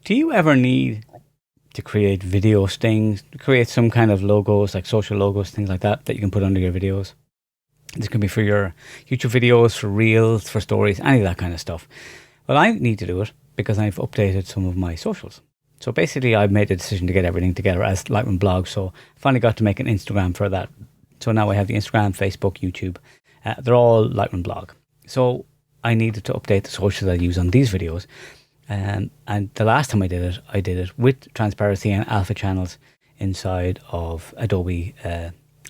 Do you ever need to create video things, create some kind of logos, like social logos, things like that, that you can put under your videos? This can be for your YouTube videos, for reels, for stories, any of that kind of stuff. Well, I need to do it because I've updated some of my socials. So basically, I've made a decision to get everything together as Lightroom blog. So I finally got to make an Instagram for that. So now I have the Instagram, Facebook, YouTube. They're all Lightroom blog. So I needed to update the socials I use on these videos. And the last time I did it with transparency and alpha channels inside of Adobe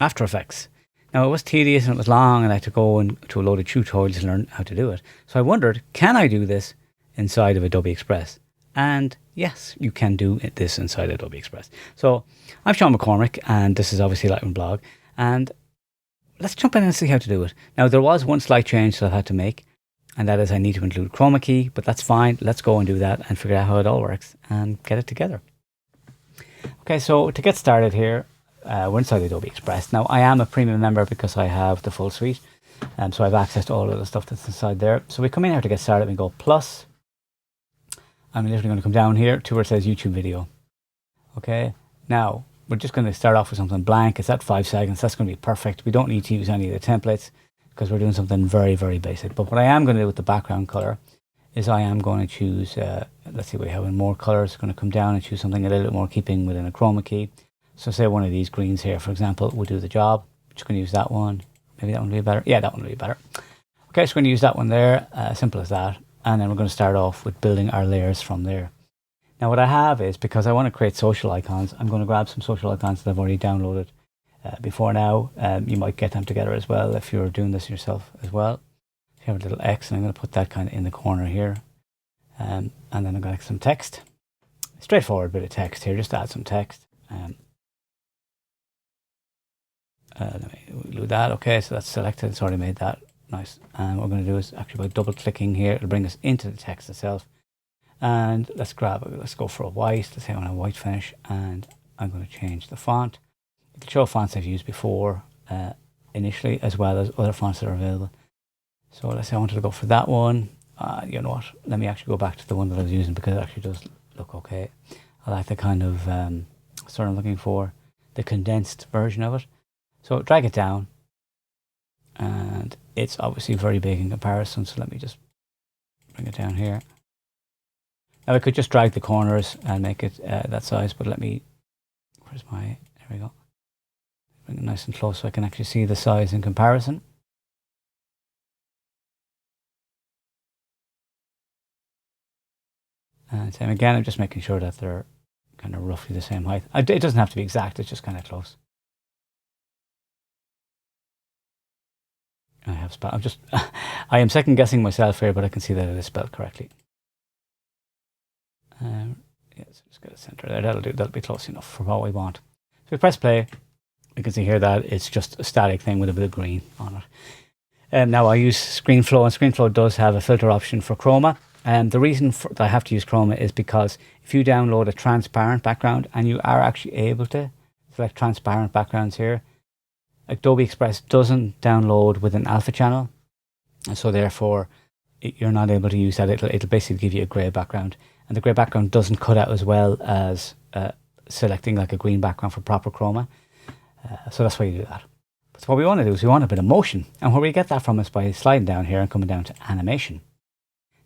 After Effects. Now, it was tedious and it was long, and I had to go into a load of tutorials to learn how to do it. So I wondered, can I do this inside of Adobe Express? And yes, you can do this inside Adobe Express. So I'm Sean McCormick, and this is obviously Lightroom blog. And let's jump in and see how to do it. Now, there was one slight change that I had to make, and that is I need to include chroma key, but that's fine. Let's go and do that and figure out how it all works and get it together. Okay, so to get started here, we're inside Adobe Express. Now, I am a premium member because I have the full suite, so I have access to all of the stuff that's inside there. So we come in here to get started and go plus. I'm literally going to come down here to where it says YouTube video. Okay, now we're just going to start off with something blank. It's at 5 seconds. That's going to be perfect. We don't need to use any of the templates because we're doing something very, very basic. But what I am going to do with the background color is I am going to choose, let's see, we have more colors. Going to come down and choose something a little bit more keeping within a chroma key. So say one of these greens here, for example, will do the job. I'm just going to use that one. Maybe that one will be better. Yeah, that one will be better. Okay, so we're going to use that one there. Simple as that. And then we're going to start off with building our layers from there. Now what I have is, because I want to create social icons, I'm going to grab some social icons that I've already downloaded before now. You might get them together as well if you're doing this yourself as well. So you have a little X, and I'm going to put that kind of in the corner here. And then I'm going to get some text. Straightforward bit of text here, just add some text. Let me do that. Okay, so that's selected. It's already made that. Nice. And what we're going to do is actually by double clicking here, it'll bring us into the text itself. And let's go for a white. Let's say I want a white finish, and I'm going to change the font. It'll show fonts I've used before initially, as well as other fonts that are available. So let's say I wanted to go for that one. You know what? Let me actually go back to the one that I was using because it actually does look okay. I like the kind of sort I'm looking for, the condensed version of it. So drag it down, and it's obviously very big in comparison. So let me just bring it down here. Now I could just drag the corners and make it that size, but let me, there we go. Bring it nice and close so I can actually see the size in comparison. And same again, I'm just making sure that they're kind of roughly the same height. It doesn't have to be exact, it's just kind of close. I have spelled, I am second guessing myself here, but I can see that it is spelled correctly. Yeah, so just get a center there. That'll be close enough for what we want. So we press play. You can see here that it's just a static thing with a bit of green on it. Now I use ScreenFlow, and ScreenFlow does have a filter option for chroma. And the reason that I have to use chroma is because if you download a transparent background, and you are actually able to select transparent backgrounds here, Adobe Express doesn't download with an alpha channel, and so therefore you're not able to use that. It'll basically give you a grey background, and the grey background doesn't cut out as well as selecting like a green background for proper chroma. So that's why you do that. But what we want to do is we want a bit of motion, and where we get that from is by sliding down here and coming down to animation.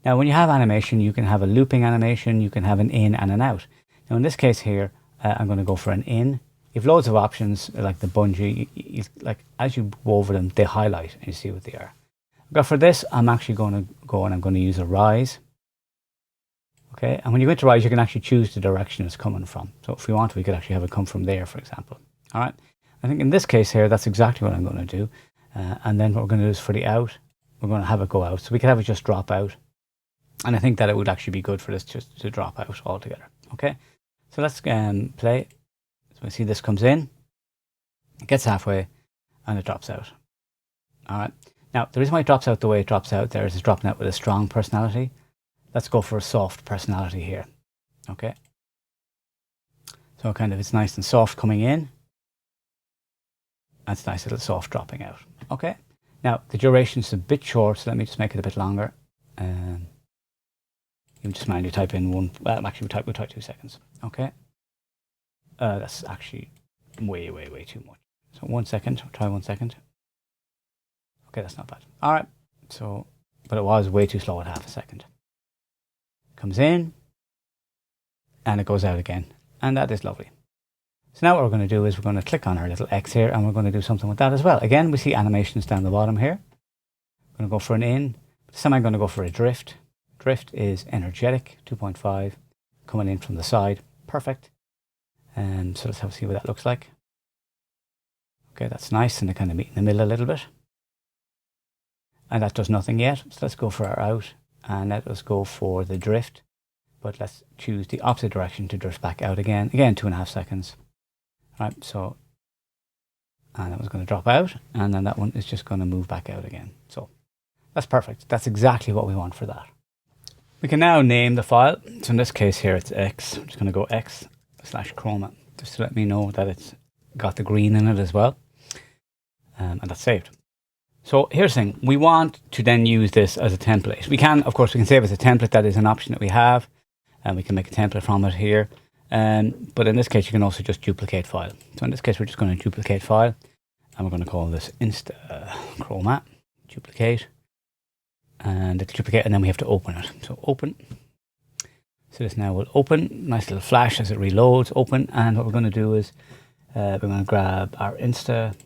Now when you have animation, you can have a looping animation, you can have an in and an out. Now in this case here, I'm going to go for an in. You have loads of options like the bungee. Like as you go over them, they highlight and you see what they are. But for this, I'm actually going to go and I'm going to use a rise. Okay, and when you go into rise, you can actually choose the direction it's coming from. So if we want, we could actually have it come from there, for example. All right, I think in this case here, that's exactly what I'm going to do. And then what we're going to do is for the out, we're going to have it go out. So we could have it just drop out. And I think that it would actually be good for this just to drop out altogether. Okay, so let's play. So we see this comes in, it gets halfway, and it drops out. All right. Now, the reason why it drops out the way it drops out there is it's dropping out with a strong personality. Let's go for a soft personality here. Okay. So kind of it's nice and soft coming in. That's nice little soft dropping out. Okay. Now, the duration is a bit short, so let me just make it a bit longer. You just manually type in one. Well, actually, we'll type 2 seconds. Okay. That's actually way too much. So 1 second. Try 1 second. Okay, that's not bad. All right. So, but it was way too slow at half a second. Comes in, and it goes out again, and that is lovely. So now what we're going to do is we're going to click on our little X here, and we're going to do something with that as well. Again, we see animations down the bottom here. I'm going to go for an in. This time I'm going to go for a drift. Drift is energetic, 2.5, coming in from the side. Perfect. And so let's have a see what that looks like. Okay, that's nice, and they kind of meet in the middle a little bit. And that does nothing yet. So let's go for our out, and let us go for the drift. But let's choose the opposite direction to drift back out again. Again, 2.5 seconds. Right, so, and that was going to drop out, and then that one is just going to move back out again. So that's perfect. That's exactly what we want for that. We can now name the file. So in this case here, it's X. I'm just going to go X/chroma, just to let me know that it's got the green in it as well. And that's saved. So here's the thing. We want to then use this as a template. We can, of course, we can save as a template. That is an option that we have. And we can make a template from it here. But in this case, you can also just duplicate file. So in this case, we're just going to duplicate file. And we're going to call this Insta Chroma. Duplicate. And it'll duplicate, and then we have to open it. So open. So this now will open. Nice little flash as it reloads. Open. And what we're going to do is we're going to grab our Insta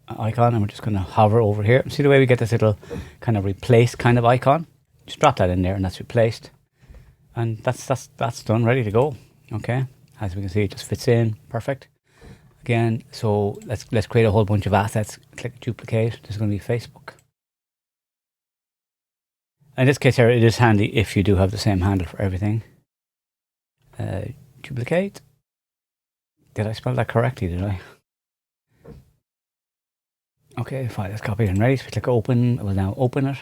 icon, and we're just going to hover over here. See the way we get this little kind of replace kind of icon? Just drop that in there, and that's replaced. And that's done, ready to go. Okay, as we can see, it just fits in perfect. Again, so let's create a whole bunch of assets. Click duplicate. This is going to be Facebook. In this case here, it is handy if you do have the same handle for everything. Duplicate. Did I spell that correctly? Did I? Okay, file is copied and ready. So we click open. We'll now open it.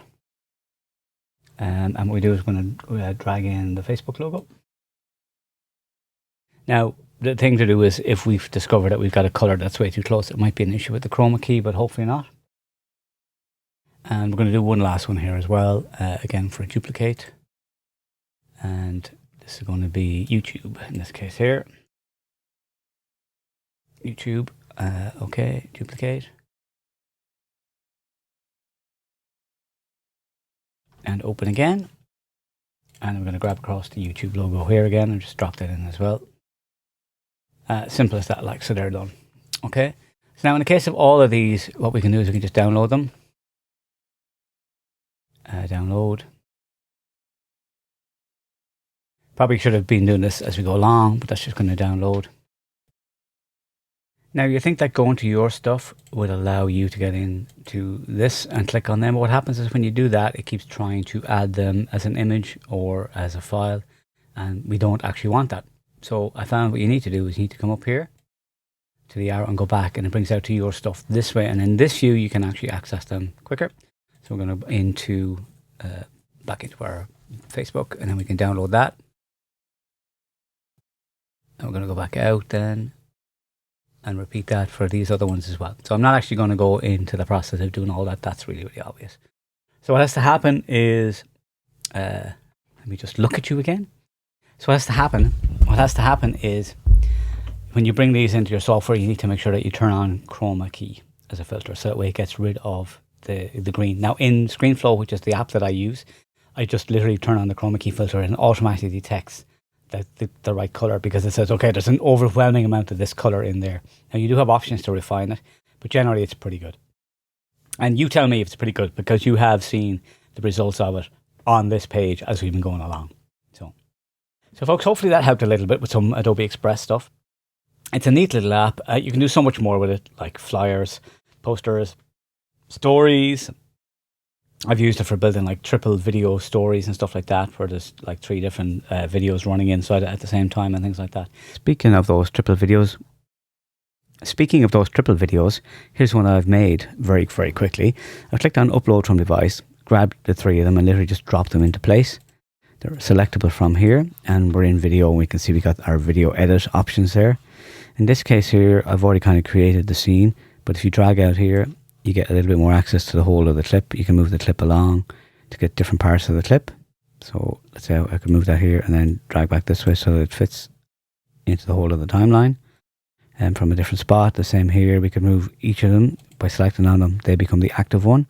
And what we do is we're going to drag in the Facebook logo. Now, the thing to do is if we've discovered that we've got a color that's way too close, it might be an issue with the chroma key, but hopefully not. And we're going to do one last one here as well, again for a duplicate. And this is going to be YouTube in this case here. YouTube, okay, duplicate. And open again. And we're going to grab across the YouTube logo here again and just drop that in as well. Simple as that, like, so they're done. Okay. So now in the case of all of these, what we can do is we can just download them. Download. Probably should have been doing this as we go along, but that's just going to download. Now you think that going to your stuff would allow you to get into this and click on them. But what happens is when you do that, it keeps trying to add them as an image or as a file, and we don't actually want that. So I found what you need to do is you need to come up here to the arrow and go back, and it brings out to your stuff this way. And in this view, you can actually access them quicker. So we're going to into back into our Facebook, and then we can download that. And we're going to go back out then and repeat that for these other ones as well. So I'm not actually going to go into the process of doing all that. That's really, really obvious. So what has to happen is, let me just look at you again. So what has to happen is when you bring these into your software, you need to make sure that you turn on chroma key as a filter. So that way it gets rid of the green. Now in ScreenFlow, which is the app that I use, I just literally turn on the chroma key filter and it automatically detects the right color, because it says, okay, there's an overwhelming amount of this color in there. Now you do have options to refine it, but generally it's pretty good. And you tell me if it's pretty good, because you have seen the results of it on this page as we've been going along. So folks, hopefully that helped a little bit with some Adobe Express stuff. It's a neat little app. You can do so much more with it, like flyers, posters, stories. I've used it for building like triple video stories and stuff like that, where there's like 3 different videos running inside it at the same time and things like that. Speaking of those triple videos, here's one I've made very, very quickly. I've clicked on upload from device, grabbed the 3 of them and literally just dropped them into place. They're selectable from here, and we're in video, and we can see we got our video edit options there. In this case here, I've already kind of created the scene, but if you drag out here, you get a little bit more access to the whole of the clip. You can move the clip along to get different parts of the clip. So let's say I could move that here and then drag back this way so that it fits into the whole of the timeline. And from a different spot, the same here, we could move each of them by selecting on them. They become the active one.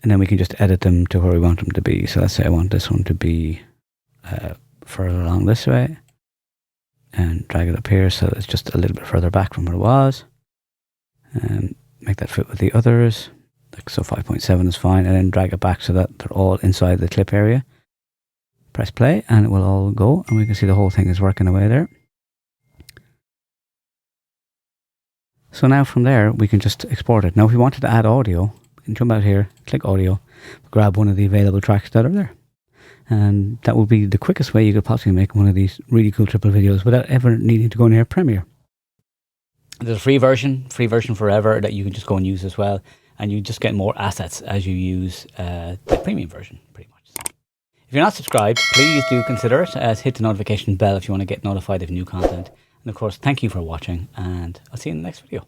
And then we can just edit them to where we want them to be. So let's say I want this one to be further along this way. And drag it up here so it's just a little bit further back from where it was. And make that fit with the others. Like so 5.7 is fine. And then drag it back so that they're all inside the clip area. Press play and it will all go. And we can see the whole thing is working away there. So now from there, we can just export it. Now, if we wanted to add audio, we can jump out here, click audio, grab one of the available tracks that are there. And that would be the quickest way you could possibly make one of these really cool triple videos without ever needing to go in here Premiere. There's a free version forever that you can just go and use as well. And you just get more assets as you use the premium version, pretty much. If you're not subscribed, please do consider it. Hit the notification bell if you want to get notified of new content. And of course, thank you for watching, and I'll see you in the next video.